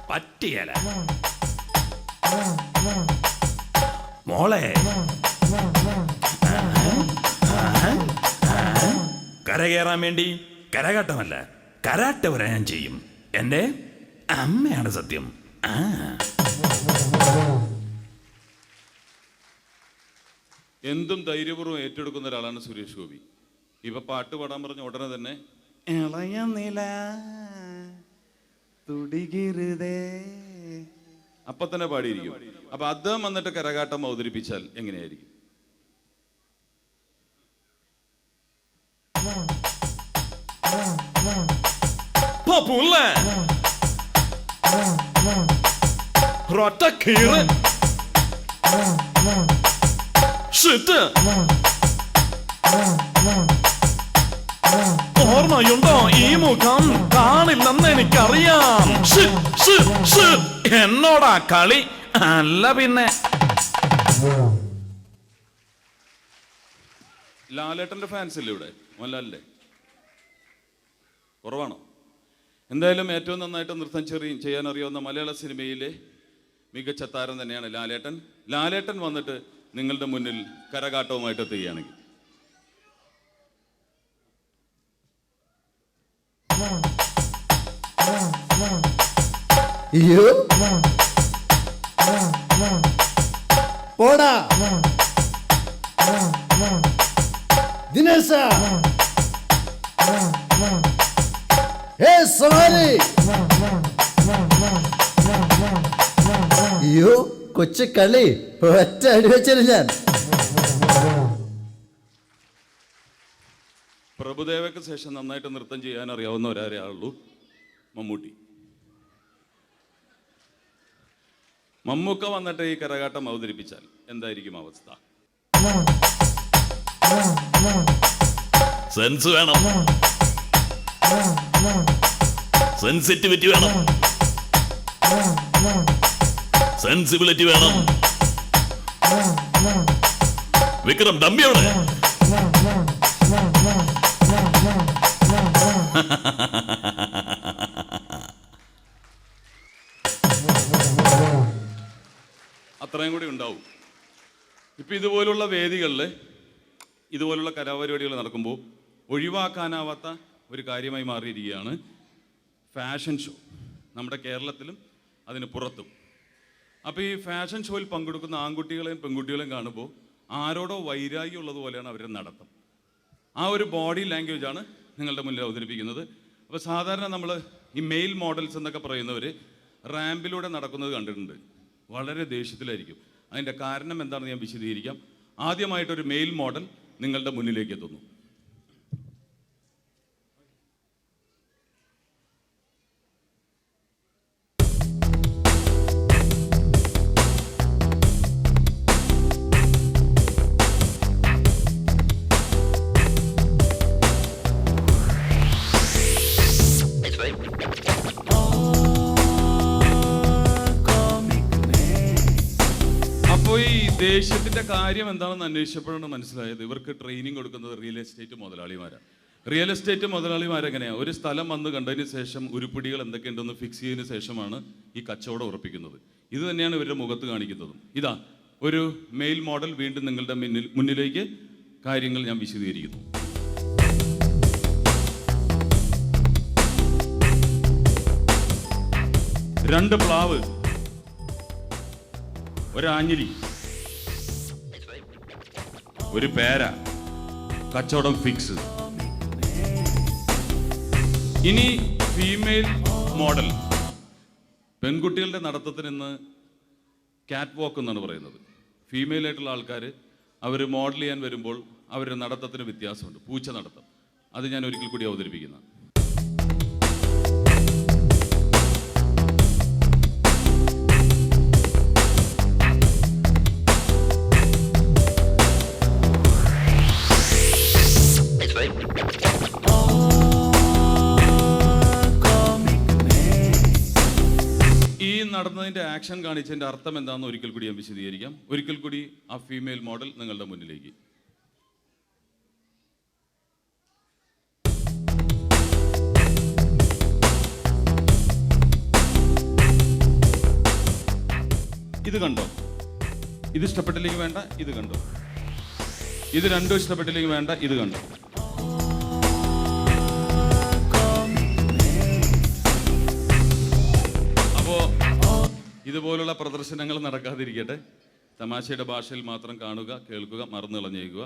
പറ്റിയല മോളെ. കരകയറാൻ വേണ്ടി കരകാട്ടമല്ല, കരാട്ട വരെ ഞാൻ ചെയ്യും. എൻ്റെ അമ്മയാണ് സത്യം. എന്തും ധൈര്യപൂർവ്വം ഏറ്റെടുക്കുന്ന ഒരാളാണ് സുരേഷ് ഗോപി. ഇപ്പൊ പാട്ട് പാടാൻ പറഞ്ഞ ഉടനെ തന്നെ ഇളയ നില തുടികിരുതേ അപ്പൊ തന്നെ പാടിയിരിക്കും. അപ്പൊ അദ്ദേഹം വന്നിട്ട് കരകാട്ടം അവതരിപ്പിച്ചാൽ എങ്ങനെയായിരിക്കും? ഓർമ്മയുണ്ടോ ഈ മുഖം? കാണില്ലെന്ന് എനിക്കറിയാം. എന്നോടാ കളി? അല്ല പിന്നെ. ലാലേട്ടന്റെ ഫാൻസ് ഇല്ലേ ഇവിടെ? മോഹൻലാലിന്റെ കുറവാണോ? എന്തായാലും ഏറ്റവും നന്നായിട്ട് നൃത്തം ചെയ്യാൻ അറിയാവുന്ന മലയാള സിനിമയിലെ മികച്ച താരം തന്നെയാണ് ലാലേട്ടൻ. ലാലേട്ടൻ വന്നിട്ട് നിങ്ങളുടെ മുന്നിൽ കരകാട്ടവുമായിട്ട് എത്തുകയാണെങ്കിൽ പോടാ ദിനേശ, ഹേ സവാരി. അയ്യോ കൊച്ചു കളി, ഒറ്റ അടി വെച്ചില്ല ഞാൻ. പ്രഭുദേവയ്ക്ക് ശേഷം നന്നായിട്ട് നൃത്തം ചെയ്യാൻ അറിയാവുന്ന ഒരേ ആളുള്ളൂ, മമ്മൂട്ടി. മമ്മൂക്ക വന്നിട്ട് ഈ കരകാട്ടം അവതരിപ്പിച്ചാൽ എന്തായിരിക്കും അവസ്ഥ? സെൻസ് വേണം, സെൻസിറ്റിവിറ്റി വേണം, സെൻസിബിലിറ്റി വേണം. വിക്രം ഡമ്പിയോടെ അത്രയും കൂടി ഉണ്ടാവും. ഇപ്പം ഇതുപോലുള്ള വേദികളിൽ ഇതുപോലുള്ള കലാപരിപാടികൾ നടക്കുമ്പോൾ ഒഴിവാക്കാനാവാത്ത ഒരു കാര്യമായി മാറിയിരിക്കുകയാണ് ഫാഷൻ ഷോ, നമ്മുടെ കേരളത്തിലും അതിന് പുറത്തും. അപ്പോൾ ഈ ഫാഷൻ ഷോയിൽ പങ്കെടുക്കുന്ന ആൺകുട്ടികളെയും പെൺകുട്ടികളെയും കാണുമ്പോൾ ആരോടോ വൈരാഗ്യം ഉള്ളതുപോലെയാണ് അവരുടെ നടത്തം. ആ ഒരു ബോഡി ലാംഗ്വേജാണ് നിങ്ങളുടെ മുന്നിൽ അവതരിപ്പിക്കുന്നത്. അപ്പോൾ സാധാരണ നമ്മൾ ഈ മെയിൽ മോഡൽസ് എന്നൊക്കെ പറയുന്നവർ റാമ്പിലൂടെ നടക്കുന്നത് കണ്ടിട്ടുണ്ട്. വളരെ ദേഷ്യത്തിലായിരിക്കും. അതിൻ്റെ കാരണം എന്താണെന്ന് ഞാൻ വിശദീകരിക്കാം. ആദ്യമായിട്ടൊരു മെയിൽ മോഡൽ നിങ്ങളുടെ മുന്നിലേക്ക് എത്തുന്നു. അപ്പോൾ ഈ ദേഷ്യത്തിൻ്റെ കാര്യം എന്താണെന്ന് അന്വേഷിച്ചപ്പോഴാണ് മനസ്സിലായത് ഇവർക്ക് ട്രെയിനിങ് കൊടുക്കുന്നത് റിയൽ എസ്റ്റേറ്റ് മുതലാളിമാരാണ്. റിയൽ എസ്റ്റേറ്റ് മുതലാളിമാരെങ്ങനെയാണ് ഒരു സ്ഥലം വന്ന് കണ്ടതിന് ശേഷം ഉരുപ്പിടികൾ എന്തൊക്കെയുണ്ടെന്ന് ഫിക്സ് ചെയ്തതിന് ശേഷമാണ് ഈ കച്ചവടം ഉറപ്പിക്കുന്നത്. ഇത് തന്നെയാണ് ഇവരുടെ മുഖത്ത് കാണിക്കുന്നതും. ഇതാ ഒരു മെയിൽ മോഡൽ വീണ്ടും നിങ്ങളുടെ മുന്നിലേക്ക് കാര്യങ്ങൾ ഞാൻ വിശദീകരിക്കുന്നു. രണ്ട് പ്ലാവ്, ഒരാഞ്ഞിലി, ഒരു പേര, കച്ചവടം ഫിക്സ്. ഇനി ഫീമെയിൽ മോഡൽ. പെൺകുട്ടികളുടെ നടത്തത്തിന് ഇന്ന് ക്യാറ്റ് വാക്ക് എന്നാണ് പറയുന്നത്. ഫീമെയിൽ ആയിട്ടുള്ള ആൾക്കാർ അവർ മോഡൽ ചെയ്യാൻ വരുമ്പോൾ അവരുടെ നടത്തത്തിന് വ്യത്യാസമുണ്ട്. പൂച്ച നടത്തം, അത് ഞാൻ ഒരിക്കൽ കൂടി അവതരിപ്പിക്കുന്നത്. ഈ നടന്നതിൻ്റെ ആക്ഷൻ കാണിച്ചതിൻ്റെ അർത്ഥം എന്താണെന്ന് ഒരിക്കൽ കൂടി ഞാൻ വിശദീകരിക്കാം. ഒരിക്കൽ കൂടി ആ ഫീമെയിൽ മോഡൽ നിങ്ങളുടെ മുന്നിലേക്ക്. ഇത് കണ്ടോ? ഇത് ഇഷ്ടപ്പെട്ടില്ലെങ്കിൽ വേണ്ട, ഇത് കണ്ടോ? ഇത് രണ്ടും ഇഷ്ടപ്പെട്ടില്ലെങ്കിൽ വേണ്ട, ഇത് കണ്ടോ? അപ്പോൾ ഇതുപോലുള്ള പ്രദർശനങ്ങൾ നടക്കാതിരിക്കട്ടെ. തമാശയുടെ ഭാഷയിൽ മാത്രം കാണുക, കേൾക്കുക, മറന്നു കളഞ്ഞേക്കുക.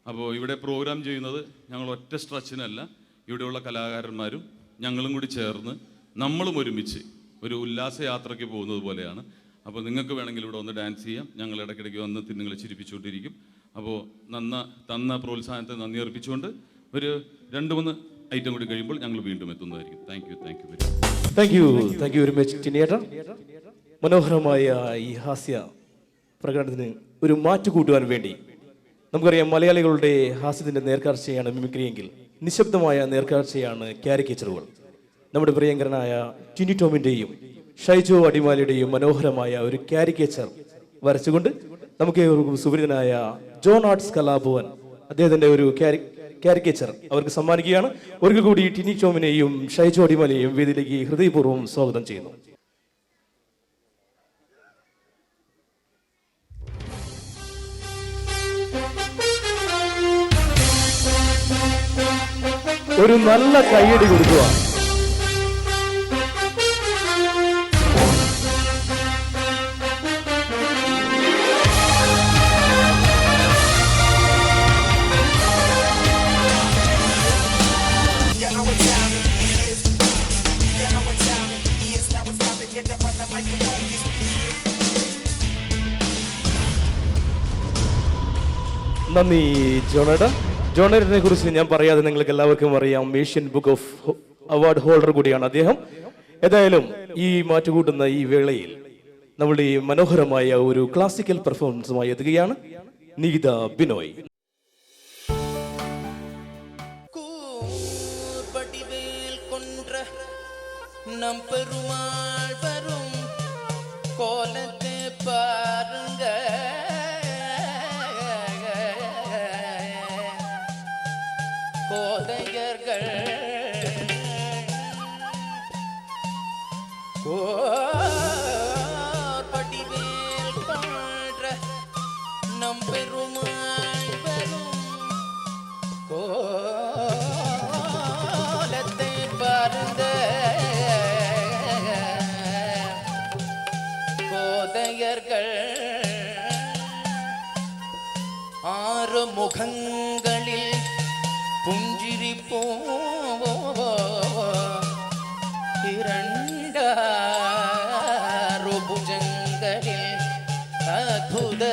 അപ്പോൾ ഇവിടെ പ്രോഗ്രാം ചെയ്യുന്നത് ഞങ്ങൾ ഒറ്റ സ്ട്രെച്ചിനല്ല, ഇവിടെയുള്ള കലാകാരന്മാരും ഞങ്ങളും കൂടി ചേർന്ന് നമ്മളും ഒരുമിച്ച് ഒരു ഉല്ലാസയാത്രയ്ക്ക് പോകുന്നത് പോലെയാണ്. അപ്പോൾ നിങ്ങൾക്ക് വേണമെങ്കിൽ ഇവിടെ ഒന്ന് ഡാൻസ് ചെയ്യാം. ഞങ്ങൾ ഇടയ്ക്കിടയ്ക്ക് വന്ന് നിങ്ങളെ ചിരിപ്പിച്ചുകൊണ്ടിരിക്കും. അപ്പോൾ തന്ന പ്രോത്സാഹനത്തെ നന്ദി അർപ്പിച്ചുകൊണ്ട് ഒരു 2-3 ഐറ്റം കൂടി കഴിയുമ്പോൾ ഞങ്ങൾ വീണ്ടും എത്തുന്നതായിരിക്കും. താങ്ക് യു വെരി മച്ച് ടിനിയേട്ട. മനോഹരമായ ഈ ഹാസ്യ പ്രകടനത്തിന് ഒരു മാറ്റു കൂട്ടുവാൻ വേണ്ടി നമുക്കറിയാം, മലയാളികളുടെ ഹാസ്യത്തിൻ്റെ നേർക്കാഴ്ചയാണ് മിമിക്രിയെങ്കിൽ നിശബ്ദമായ നേർക്കാഴ്ചയാണ് കാരിക്കേച്ചറുകൾ. നമ്മുടെ പ്രിയങ്കരനായ ടിനി ടോമിൻ്റെയും ഷൈജോ അടിമാലിയുടെയും മനോഹരമായ ഒരു കാരിക്കേച്ചർ വരച്ചുകൊണ്ട് നമുക്ക് സുപരിതനായ ജോൺ ആർട്സ് കലാഭവൻ അദ്ദേഹത്തിൻ്റെ ഒരു കാരിക്കേച്ചർ അവർക്ക് സമ്മാനിക്കുകയാണ്. ഒരിക്കൽ കൂടി ടിനി ടോമിനെയും ഷൈജോ അടിമാലിയെയും വേദിയിലേക്ക് ഹൃദയപൂർവ്വം സ്വാഗതം ചെയ്യുന്നു. ഒരു നല്ല കയ്യടി കൊടുക്കുക. നന്ദി ജോണേട്ട. ജോണേറ്റിനെ കുറിച്ച് ഞാൻ പറയാതെ നിങ്ങൾക്ക് എല്ലാവർക്കും അറിയാം, Asian book of award holder കൂടിയാണ് അദ്ദേഹം. ഏതായാലും ഈ മാറ്റുകൂട്ടുന്ന ഈ വേളയിൽ നമ്മുടെ ഈ മനോഹരമായ ഒരു ക്ലാസിക്കൽ പെർഫോമൻസുമായി എത്തുകയാണ് നികിത ബിനോയ്. நம் பெருமாள் வரும் கோலத்தை பாருங்க, கோதையர்கள் படிவேல் கொன்ற நம் பெருமாள் வரும் கோலத்தை பாருங்க, கோதையர்கள் 6 முகங்களில் புஞ்சிரிப்போ 2 புஜங்களில் அற்புத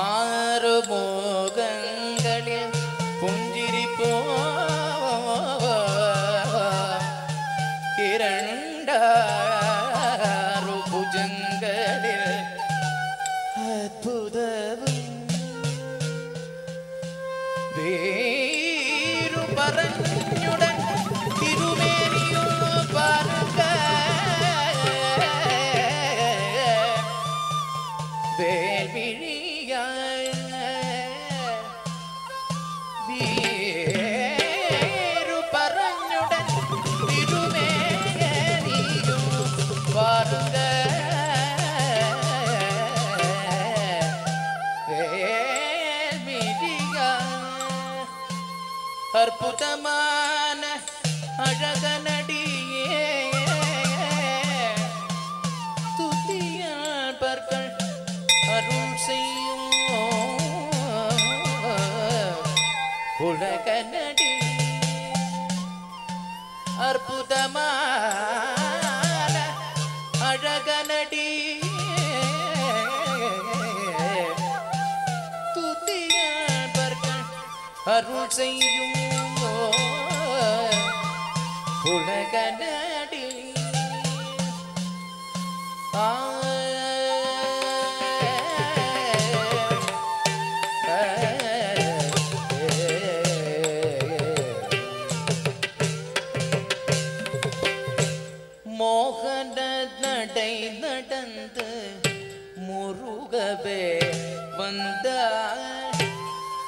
6 முகங்களில் புஞ்சிரிப்போ 2 புஜங்களில் அற்புதவும் வேறு பரஞ்சுடன் திருமேனியோ பாருங்க, வேல்விழியாய் வேறு பரஞ்சுடன் திருமேனியோ பாருங்க, வேல்விழியாய் அற்புதமான அழகனடியே துதியால் பற்கள் அருள் செய்யும் உலகனடி அற்புதமான அழகனடி துதியால் பற்கள் அருள் செய்யும் உலகனடி மோகன நடை நடந்து முருகவே வந்தார்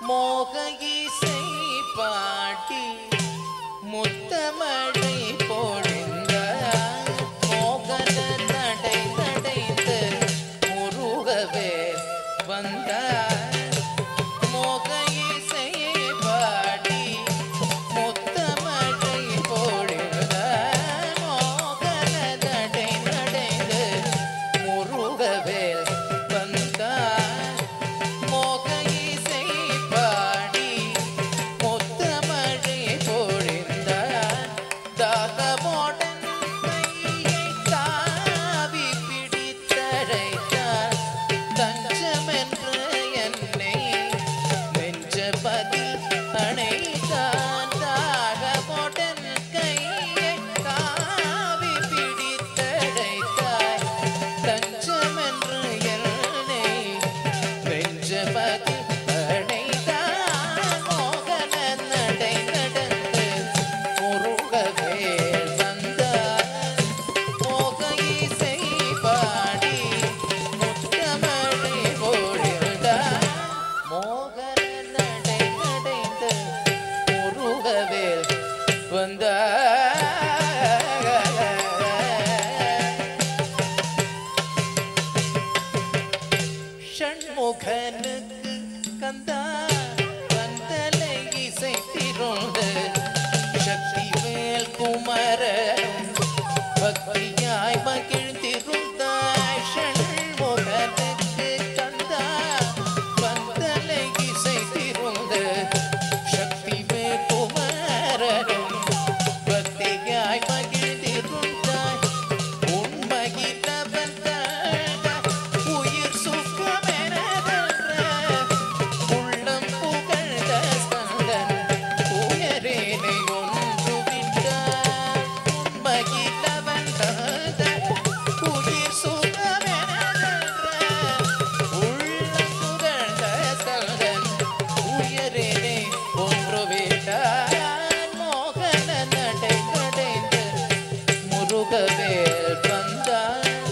மோக இசை பாட்டி முத்தமழை பொழிந்தார் மோகன நடை நடைந்து முருகவே வந்தார் மோக இசை பாட்டி முத்தமழை பொழிந்தார் மோகன நடை நடைந்து முருகவே வந்தார் மோக இசை பாடி முத்தமழை பொழிந்தார் தாகமோடன் கையை தாவி பிடித்தழைத்தார் தஞ்சமென்று என்னை நெஞ்சபதில் அணைத்தான் தாகமோடன் கையை தாவி பிடித்தழைத்தார் தஞ்சமென்று என்னை நெஞ்சபதில் அணைத்தான் மோகன நடை நடந்து முருகவே வந்தார் மோக இசை பாடி முத்தமழை பொழிந்தார் மோகன நடை நடைந்து முருகவே வந்தார் ஷண்முகனுக்கு கந்தா வந்தலை இசைத்திருந்த சக்தி மேல் குமரனும் பக்தியாய் மகிழ்ந்திருந்தாய் ஷண்முகனுக்கு கந்தா வந்தலை இசைத்திருந்த சக்தி மேல் குமரனும் பக்தியாய் மகிழ்ந்திருந்தாய் உண்மையிலவன் உயிர் சுகமெனதென்ற உள்ளம் புகழ்ந்த ஸ்கந்தன் உயரேனை ஒன்று விட்டார் உண்மையிலவன் உயிர் சுகமெனதென்ற உள்ளம் புகழ்ந்த ஸ்கந்தன் உயரேனை ஒன்று விட்டார் மோகன நடை நடைந்து முருகவேல் வந்தார்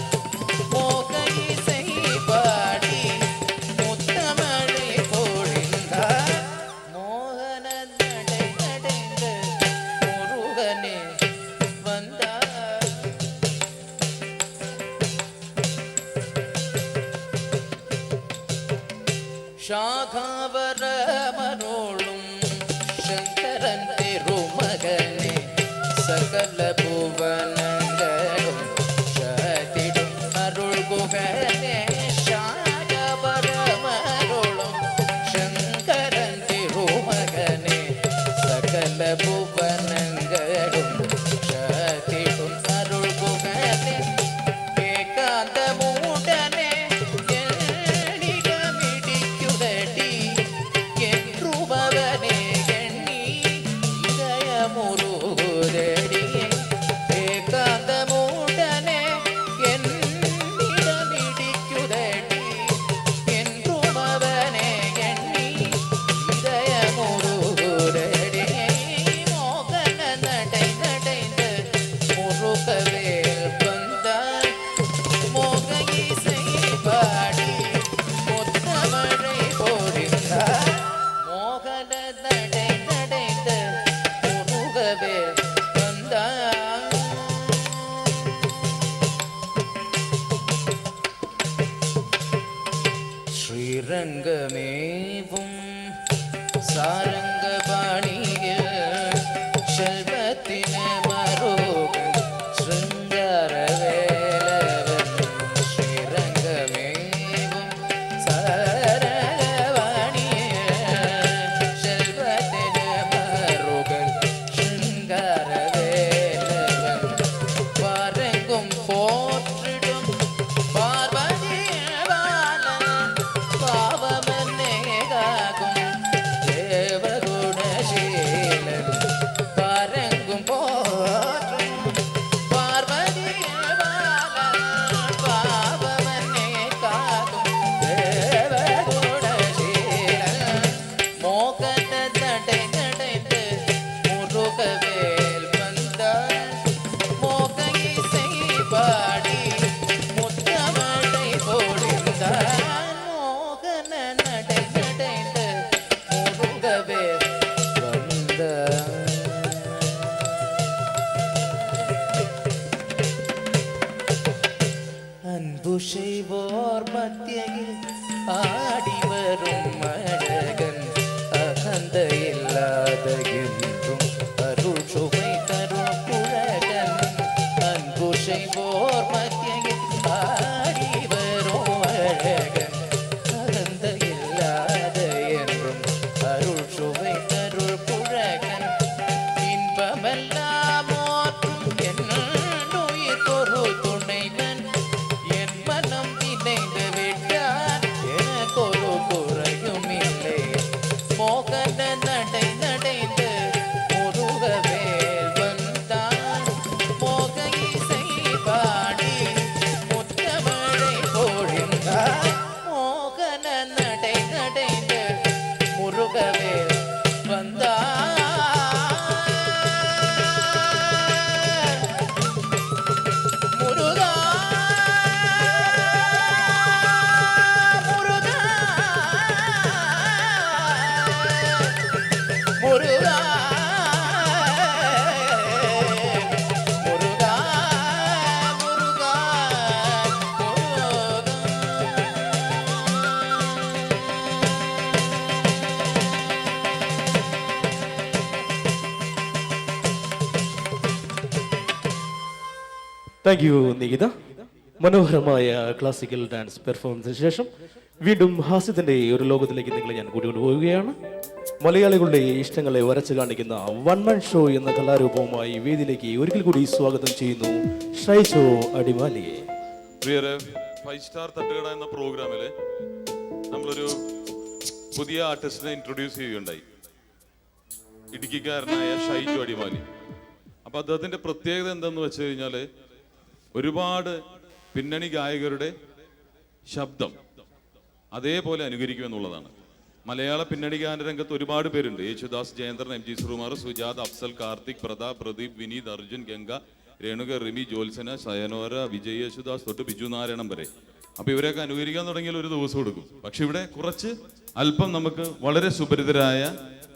மோக இசை பாடி முத்தமழை பொழிந்தார் மோகன நடை நடைந்து முருகனே வந்தார் சாகாவரமரோளும் சங்கரன் திருமகனே சகல புவனங்களும் சதிடும் அருள் குகனே சாகாவரமரோளும் சங்கரன் திருமகனே சகல புவனங்களும் சதிடும் அருள் குகனே ஏகாந்தமுடனே எண்ணிடமிடிக்குதடி என்றுபவனே எண்ணி இதயமுருகுதடி ஏகாந்தமுடனே எண்ணிடமிடிக்குதடி என்றுபவனே எண்ணி இதயமுருகுதடி மோகன நடை நடைந்து முருகவேல் வந்தார் மோக இசை பாடி முத்தமழை பொழிந்தார் மோகன நடை நடைந்து முருகவேல் வந்தார் ஸ்ரீரங்கமேவும் சாரங்கபாணியில் நடைந்து முருகவே வந்தார். Muruga Muruga Muruga Muruga Muruga thank you Nikita. മനോഹരമായ ക്ലാസിക്കൽ ഡാൻസ് പെർഫോമൻസിന് ശേഷം വീണ്ടും ഹാസ്യത്തിന്റെ ഒരു ലോകത്തിലേക്ക് നിങ്ങളെ ഞാൻ കൂട്ടിക്കൊണ്ടുപോവുകയാണ്. മലയാളികളുടെ ഇഷ്ടങ്ങളെ വരച്ചു കാണിക്കുന്ന വൺ മാൻ ഷോ എന്ന കലാരൂപവുമായി വേദിയിലേക്ക് ഒരിക്കൽ കൂടി സ്വാഗതം ചെയ്യുന്നു ഷൈജോ അടിമാലിയെ. പ്രിയരെ, 5 സ്റ്റാർ തട്ടുകട എന്ന പ്രോഗ്രാമിൽ നമ്മളൊരു പുതിയ ആർട്ടിസ്റ്റിനെ ഇൻട്രൊഡ്യൂസ് ചെയ്യുകയുണ്ടായി. ഇടുക്കിക്കാരനായ ഷൈജു അടിമാലി. അപ്പം അദ്ദേഹത്തിൻ്റെ പ്രത്യേകത എന്താണെന്ന് വെച്ച് കഴിഞ്ഞാൽ ഒരുപാട് പിന്നണി ഗായകരുടെ ശബ്ദം അതേപോലെ അനുകരിക്കുമെന്നുള്ളതാണ്. മലയാള പിന്നണി ഗാന രംഗത്ത് ഒരുപാട് പേരുണ്ട്. യേശുദാസ്, ജയന്തൻ, എം ജി ശ്രീകുമാർ, സുജാത്, അഫ്സൽ, കാർത്തിക്, പ്രതാപ്, പ്രദീപ്, വിനീത്, അർജുൻ, ഗംഗ, രേണുക, റിമി, ജോത്സന, സയനോര, വിജയ് യേശുദാസ് തൊട്ട് ബിജു നാരായണൻ വരെ. അപ്പോൾ ഇവരെയൊക്കെ അനുകരിക്കാൻ തുടങ്ങിയാൽ ഒരു ദിവസം എടുക്കും. പക്ഷെ ഇവിടെ കുറച്ച് അല്പം നമുക്ക് വളരെ സുപരിതരായ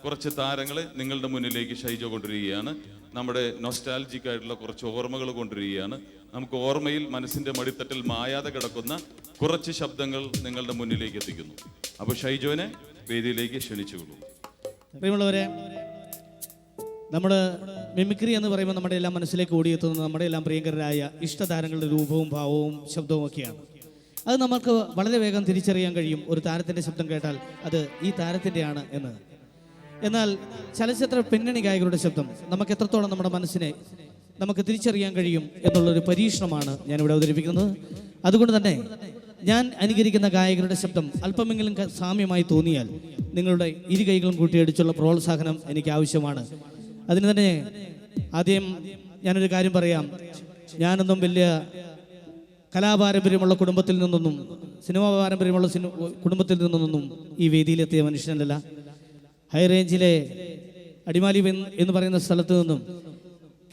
കുറച്ച് താരങ്ങളെ നിങ്ങളുടെ മുന്നിലേക്ക് ഷൈജോ കൊണ്ടുവരികയാണ്. നമ്മുടെ നൊസ്റ്റാൾജിക് ആയിട്ടുള്ള കുറച്ച് ഓർമ്മകൾ കൊണ്ടുവരികയാണ്. നമുക്ക് ഓർമ്മയിൽ മനസ്സിൻ്റെ മടിത്തട്ടിൽ മായാതെ കിടക്കുന്ന കുറച്ച് ശബ്ദങ്ങൾ നിങ്ങളുടെ മുന്നിലേക്ക് എത്തിക്കുന്നു. അപ്പോൾ ഷൈജോനെ വേദിയിലേക്ക് ക്ഷണിച്ചുകൊള്ളൂ. പ്രിയമുള്ളവരെ, നമ്മൾ മിമിക്രി എന്ന് പറയുമ്പോൾ നമ്മുടെ എല്ലാം മനസ്സിലേക്ക് ഓടിയെത്തുന്നത് നമ്മുടെ എല്ലാം പ്രിയങ്കരായ ഇഷ്ടതാരങ്ങളുടെ രൂപവും ഭാവവും ശബ്ദവും ഒക്കെയാണ്. അത് നമുക്ക് വളരെ വേഗം തിരിച്ചറിയാൻ കഴിയും. ഒരു താരത്തിൻ്റെ ശബ്ദം കേട്ടാൽ അത് ഈ താരത്തിൻ്റെയാണ് എന്ന്. എന്നാൽ ചലച്ചിത്ര പിന്നണി ഗായകരുടെ ശബ്ദം നമുക്ക് എത്രത്തോളം നമ്മുടെ മനസ്സിനെ നമുക്ക് തിരിച്ചറിയാൻ കഴിയും എന്നുള്ളൊരു പരീക്ഷണമാണ് ഞാനിവിടെ അവതരിപ്പിക്കുന്നത്. അതുകൊണ്ട് തന്നെ ഞാൻ അനുകരിക്കുന്ന ഗായകരുടെ ശബ്ദം അല്പമെങ്കിലും സാമ്യമായി തോന്നിയാൽ നിങ്ങളുടെ ഇരു കൈകളും കൂട്ടിയടിച്ചുള്ള പ്രോത്സാഹനം എനിക്ക് ആവശ്യമാണ്. അതിന് തന്നെ ആദ്യം ഞാനൊരു കാര്യം പറയാം. ഞാനൊന്നും വലിയ കലാപാരമ്പര്യമുള്ള കുടുംബത്തിൽ നിന്നൊന്നും സിനിമാ പാരമ്പര്യമുള്ള കുടുംബത്തിൽ നിന്നൊന്നും ഈ വേദിയിലെത്തിയ മനുഷ്യനല്ല. ഹൈ റേഞ്ചിലെ അടിമാലി എന്ന് പറയുന്ന സ്ഥലത്ത് നിന്നും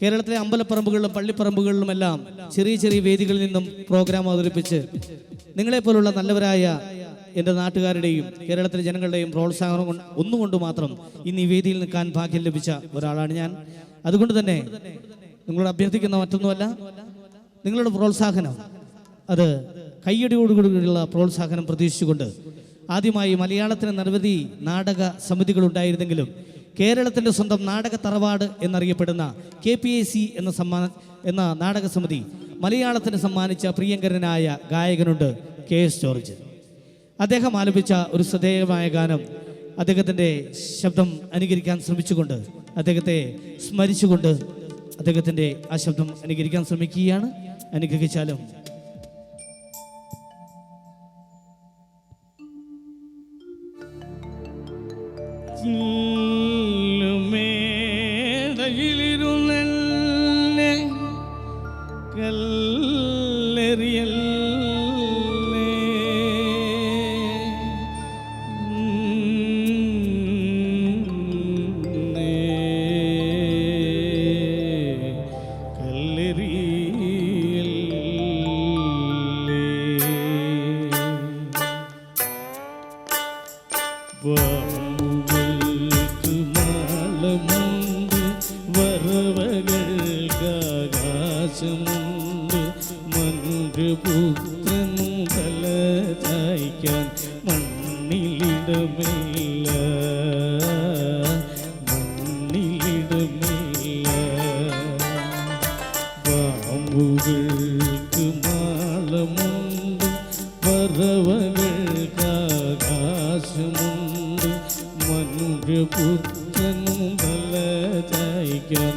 കേരളത്തിലെ അമ്പലപ്പറമ്പുകളിലും പള്ളിപ്പറമ്പുകളിലുമെല്ലാം ചെറിയ ചെറിയ വേദികളിൽ നിന്നും പ്രോഗ്രാം അവതരിപ്പിച്ച് നിങ്ങളെപ്പോലുള്ള നല്ലവരായ എൻ്റെ നാട്ടുകാരുടെയും കേരളത്തിലെ ജനങ്ങളുടെയും പ്രോത്സാഹനം ഒന്നുകൊണ്ട് മാത്രം ഇന്ന് ഈ വേദിയിൽ നിൽക്കാൻ ഭാഗ്യം ലഭിച്ച ഒരാളാണ് ഞാൻ. അതുകൊണ്ട് തന്നെ നിങ്ങളോട് അഭ്യർത്ഥിക്കുന്ന മറ്റൊന്നുമല്ല, നിങ്ങളുടെ പ്രോത്സാഹനം അത് കയ്യടിയോടുകൂടിയുള്ള പ്രോത്സാഹനം പ്രതീക്ഷിച്ചുകൊണ്ട് ആദ്യമായി മലയാളത്തിന് നിരവധി നാടക സമിതികൾ ഉണ്ടായിരുന്നെങ്കിലും കേരളത്തിൻ്റെ സ്വന്തം നാടക തറവാട് എന്നറിയപ്പെടുന്ന KPAC എന്ന നാടക സമിതി മലയാളത്തിന് സമ്മാനിച്ച പ്രിയങ്കരനായ ഗായകനുണ്ട് KS ജോർജ്. അദ്ദേഹം ആലപിച്ച ഒരു ശ്രദ്ധേയമായ ഗാനം അദ്ദേഹത്തിൻ്റെ ശബ്ദം അനുകരിക്കാൻ ശ്രമിച്ചുകൊണ്ട് അദ്ദേഹത്തെ സ്മരിച്ചുകൊണ്ട് അദ്ദേഹത്തിൻ്റെ ആ ശബ്ദം അനുകരിക്കാൻ ശ്രമിക്കുകയാണ്. അനുഗ്രഹിച്ചാലും മേടയിലിരുന്നല്ലേ കല്ലെറിയല്ലേ വരവകൾക്കാകാശമുണ്ട് മനുഷ്യപുത്രനു തല ചായ്ക്കാൻ മണ്ണിലിടമില്ല പാമ്പുകൾക്ക് മാളമുണ്ട് പറവകൾക്കാകാശമുണ്ട് മനുഷ്യപുത്രനു തല ചായ്ക്കാൻ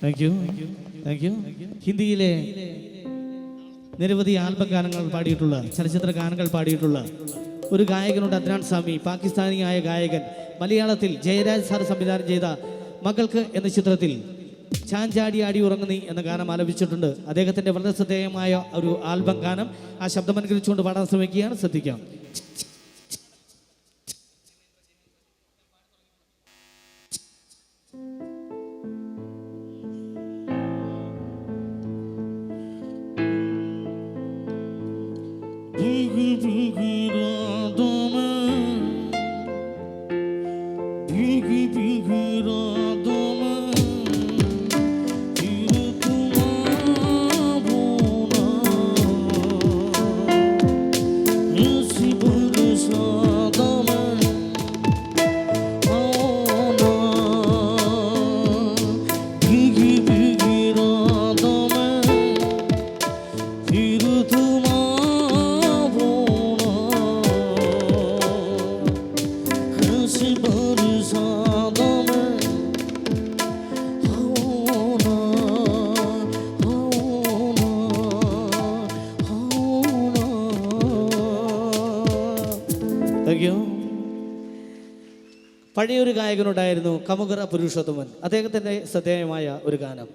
താങ്ക് യു. ഹിന്ദിയിലെ നിരവധി ആൽബം ഗാനങ്ങൾ പാടിയിട്ടുള്ള ചലച്ചിത്ര ഗാനങ്ങൾ പാടിയിട്ടുള്ള ഒരു ഗായകനുണ്ട്, അദ്നാൻ സാമി. പാകിസ്ഥാനിയായ ഗായകൻ. മലയാളത്തിൽ ജയരാജ് സാർ സംവിധാനം ചെയ്ത മകൾക്ക് എന്ന ചിത്രത്തിൽ ചാഞ്ചാടി ആടി ഉറങ്ങുന്നി എന്ന ഗാനം ആലപിച്ചിട്ടുണ്ട്. അദ്ദേഹത്തിൻ്റെ വളരെ ശ്രദ്ധേയമായ ഒരു ആൽബം ഗാനം ആ ശബ്ദം അനുകരിച്ചുകൊണ്ട് പാടാൻ ശ്രമിക്കുകയാണ്. ശ്രദ്ധിക്കാം. പഴയൊരു ഗായകനുണ്ടായിരുന്നു കമുകറ പുരുഷോത്തമൻ. അദ്ദേഹത്തിൻ്റെ ശ്രദ്ധേയമായ ഒരു ഗാനം.